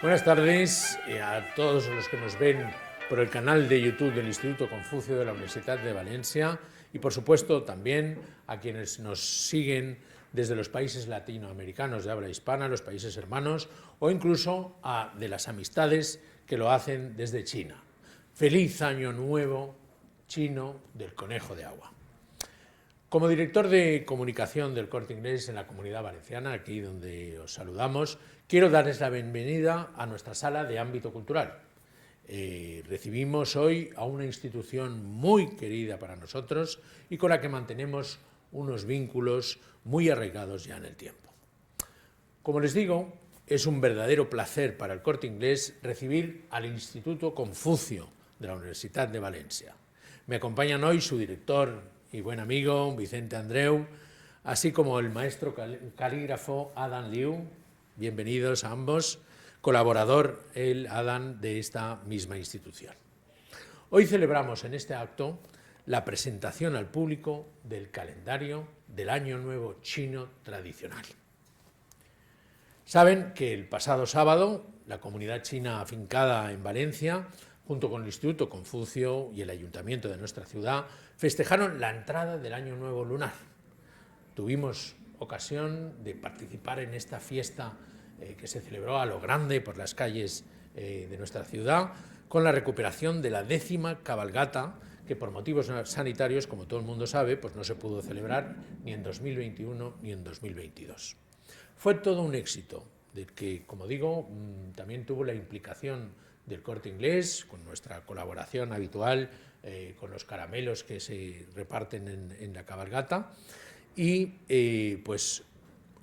Buenas tardes a todos los que nos ven por el canal de YouTube del Instituto Confucio de la Universidad de Valencia y, por supuesto, también a quienes nos siguen desde los países latinoamericanos de habla hispana, los países hermanos, o incluso de las amistades que lo hacen desde China. Feliz Año Nuevo chino del Conejo de Agua. Como director de comunicación del Corte Inglés en la Comunidad Valenciana, aquí donde os saludamos, quiero darles la bienvenida a nuestra sala de ámbito cultural. Recibimos hoy a una institución muy querida para nosotros y con la que mantenemos unos vínculos muy arraigados ya en el tiempo. Como les digo, es un verdadero placer para el Corte Inglés recibir al Instituto Confucio de la Universidad de Valencia. Me acompañan hoy su director y buen amigo Vicente Andreu, así como el maestro calígrafo Adam Liu. Bienvenidos a ambos, colaborador el Adam de esta misma institución. Hoy celebramos en este acto la presentación al público del calendario del Año Nuevo Chino tradicional. Saben que el pasado sábado la comunidad china afincada en Valencia, junto con el Instituto Confucio y el Ayuntamiento de nuestra ciudad, festejaron la entrada del Año Nuevo lunar. Tuvimos ocasión de participar en esta fiesta que se celebró a lo grande por las calles de nuestra ciudad, con la recuperación de la 10ª cabalgata, que por motivos sanitarios, como todo el mundo sabe, pues no se pudo celebrar ni en 2021 ni en 2022. Fue todo un éxito, del que, como digo, también tuvo la implicación del Corte Inglés, con nuestra colaboración habitual, con los caramelos que se reparten en la cabalgata. Y pues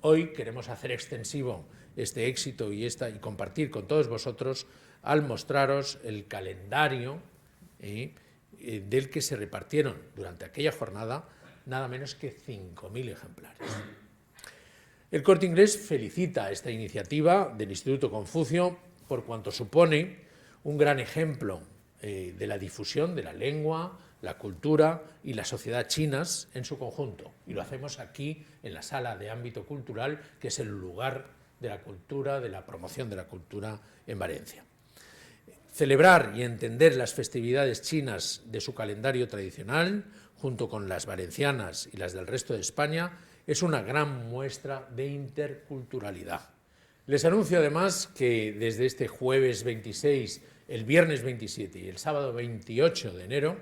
hoy queremos hacer extensivo este éxito y compartir con todos vosotros al mostraros el calendario del que se repartieron durante aquella jornada nada menos que 5.000 ejemplares. El Corte Inglés felicita esta iniciativa del Instituto Confucio por cuanto supone un gran ejemplo de la difusión de la lengua, la cultura y la sociedad chinas en su conjunto. Y lo hacemos aquí en la sala de ámbito cultural, que es el lugar de la cultura, de la promoción de la cultura en Valencia. Celebrar y entender las festividades chinas de su calendario tradicional, junto con las valencianas y las del resto de España, es una gran muestra de interculturalidad. Les anuncio además que desde este jueves 26, el viernes 27 y el sábado 28 de enero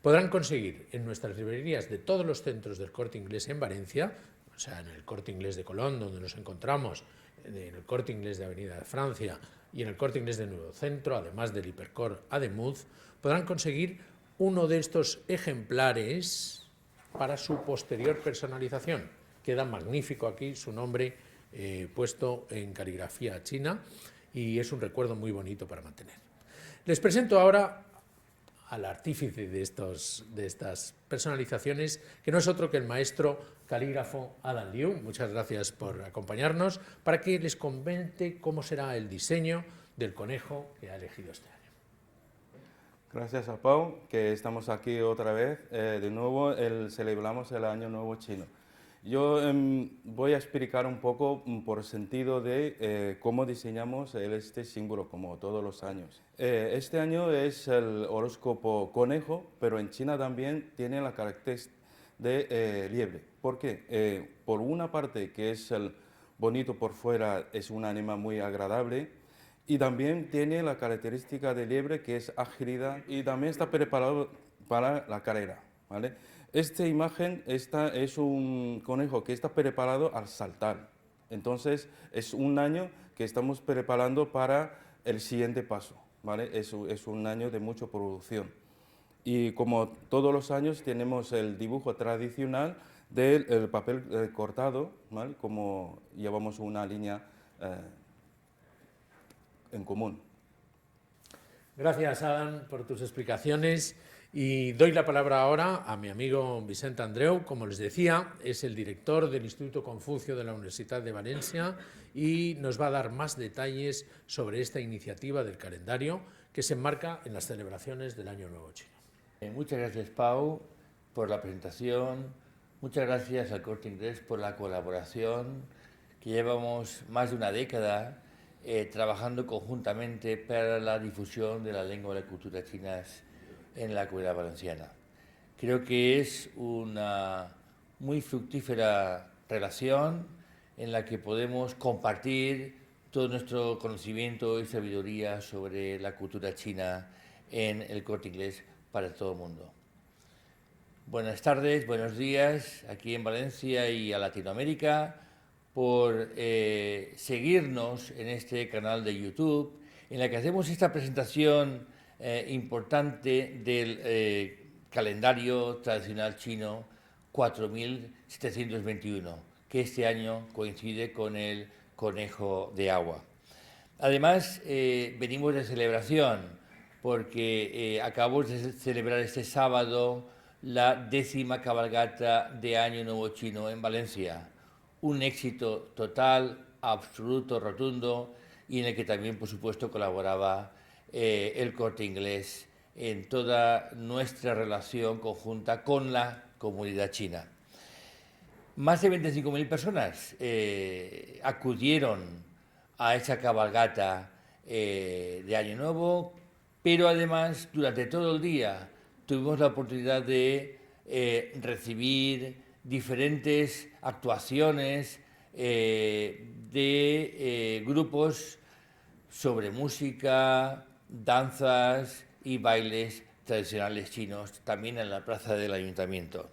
podrán conseguir en nuestras librerías de todos los centros del Corte Inglés en Valencia, o sea, en el Corte Inglés de Colón, donde nos encontramos, en el Corte Inglés de Avenida de Francia y en el Corte Inglés de Nuevo Centro, además del Hipercor Ademuz, podrán conseguir uno de estos ejemplares para su posterior personalización. Queda magnífico aquí su nombre puesto en caligrafía china y es un recuerdo muy bonito para mantener. Les presento ahora al artífice de estas personalizaciones, que no es otro que el maestro calígrafo Adam Liu. Muchas gracias por acompañarnos, para que les comente cómo será el diseño del conejo que ha elegido este año. Gracias a Pau, que estamos aquí otra vez. De nuevo celebramos el Año Nuevo Chino. Yo voy a explicar un poco por sentido de cómo diseñamos este símbolo, como todos los años. Este año es el horóscopo conejo, pero en China también tiene la característica de liebre. ¿Por qué? Por una parte, que es el bonito por fuera, es un animal muy agradable, y también tiene la característica de liebre, que es agilidad, y también está preparado para la carrera, ¿vale? Esta imagen es un conejo que está preparado al saltar. Entonces, es un año que estamos preparando para el siguiente paso, ¿vale? Es un año de mucha producción. Y como todos los años tenemos el dibujo tradicional del papel cortado, ¿vale? Como llevamos una línea en común. Gracias, Adam, por tus explicaciones. Y doy la palabra ahora a mi amigo Vicente Andreu. Como les decía, es el director del Instituto Confucio de la Universidad de Valencia y nos va a dar más detalles sobre esta iniciativa del calendario que se enmarca en las celebraciones del Año Nuevo Chino. Muchas gracias, Pau, por la presentación. Muchas gracias al Corte Inglés por la colaboración, que llevamos más de una década trabajando conjuntamente para la difusión de la lengua y la cultura chinas en la Comunidad Valenciana. Creo que es una muy fructífera relación en la que podemos compartir todo nuestro conocimiento y sabiduría sobre la cultura china en el Corte Inglés para todo el mundo. Buenas tardes, buenos días aquí en Valencia y a Latinoamérica por seguirnos en este canal de YouTube en la que hacemos esta presentación importante del calendario tradicional chino 4721, que este año coincide con el Conejo de Agua. Además, venimos de celebración porque acabamos de celebrar este sábado la 10ª cabalgata de Año Nuevo Chino en Valencia. Un éxito total, absoluto, rotundo, y en el que también, por supuesto, colaboraba el Corte Inglés en toda nuestra relación conjunta con la comunidad china. Más de 25.000 personas acudieron a esa cabalgata de Año Nuevo, pero además durante todo el día tuvimos la oportunidad de recibir diferentes actuaciones de grupos sobre música, danzas y bailes tradicionales chinos, también en la plaza del Ayuntamiento.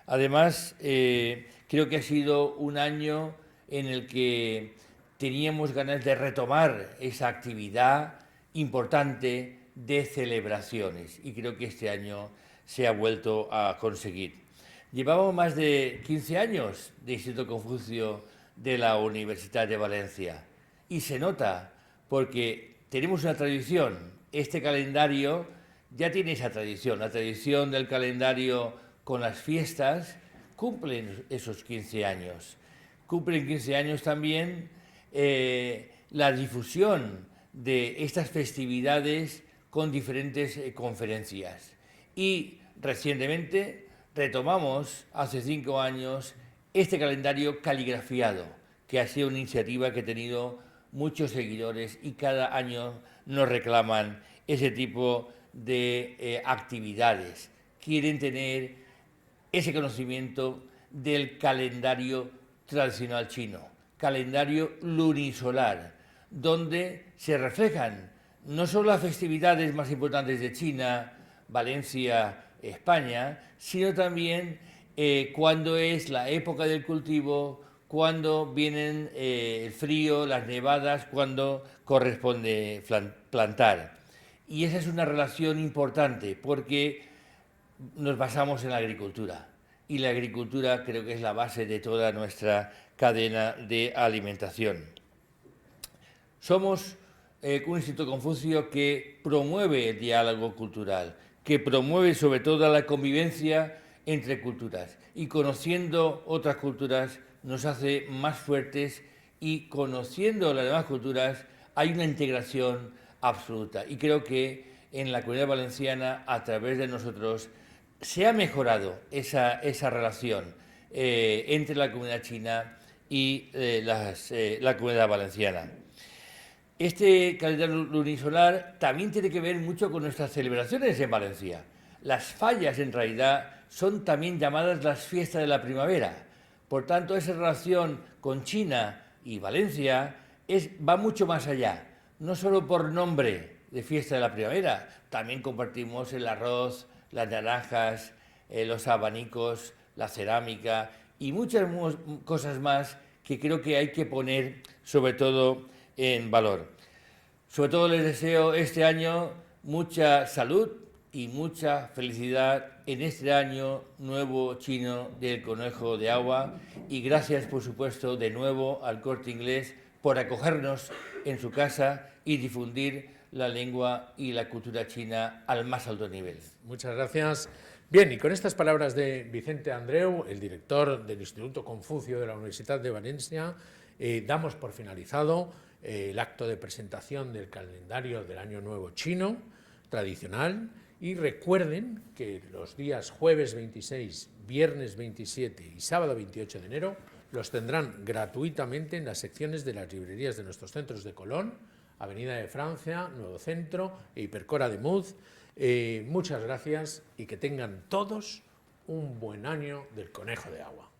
Además, creo que ha sido un año en el que teníamos ganas de retomar esa actividad importante de celebraciones y creo que este año se ha vuelto a conseguir. Llevamos más de 15 años de Instituto Confucio de la Universidad de Valencia y se nota porque tenemos una tradición. Este calendario ya tiene esa tradición, la tradición del calendario con las fiestas cumplen esos 15 años. Cumplen 15 años también la difusión de estas festividades con diferentes conferencias. Y recientemente retomamos, hace 5 años, este calendario caligrafiado, que ha sido una iniciativa que ha tenido muchos seguidores y cada año nos reclaman ese tipo de actividades. Quieren tener ese conocimiento del calendario tradicional chino, calendario lunisolar, donde se reflejan no solo las festividades más importantes de China, Valencia, España, sino también cuando es la época del cultivo, cuando vienen el frío, las nevadas, cuando corresponde plantar. Y esa es una relación importante porque nos basamos en la agricultura y la agricultura creo que es la base de toda nuestra cadena de alimentación. Somos un Instituto Confucio que promueve el diálogo cultural, que promueve sobre todo la convivencia entre culturas y conociendo otras culturas nos hace más fuertes y conociendo las demás culturas hay una integración absoluta y creo que en la Comunidad Valenciana a través de nosotros se ha mejorado esa relación entre la comunidad china y la Comunidad Valenciana. Este calendario lunisolar también tiene que ver mucho con nuestras celebraciones en Valencia. Las fallas, en realidad, son también llamadas las fiestas de la primavera. Por tanto, esa relación con China y Valencia va mucho más allá. No solo por nombre de fiesta de la primavera, también compartimos el arroz, las naranjas, los abanicos, la cerámica y muchas cosas más que creo que hay que poner sobre todo en valor. Sobre todo les deseo este año mucha salud y mucha felicidad en este año nuevo chino del Conejo de Agua y gracias por supuesto de nuevo al Corte Inglés por acogernos en su casa y difundir la lengua y la cultura china al más alto nivel. Muchas gracias. Bien, y con estas palabras de Vicente Andreu, el director del Instituto Confucio de la Universidad de Valencia, damos por finalizado el acto de presentación del calendario del Año Nuevo Chino tradicional y recuerden que los días jueves 26, viernes 27 y sábado 28 de enero los tendrán gratuitamente en las secciones de las librerías de nuestros centros de Colón, Avenida de Francia, Nuevo Centro e Hipercora de Muz. Muchas gracias y que tengan todos un buen año del Conejo de Agua.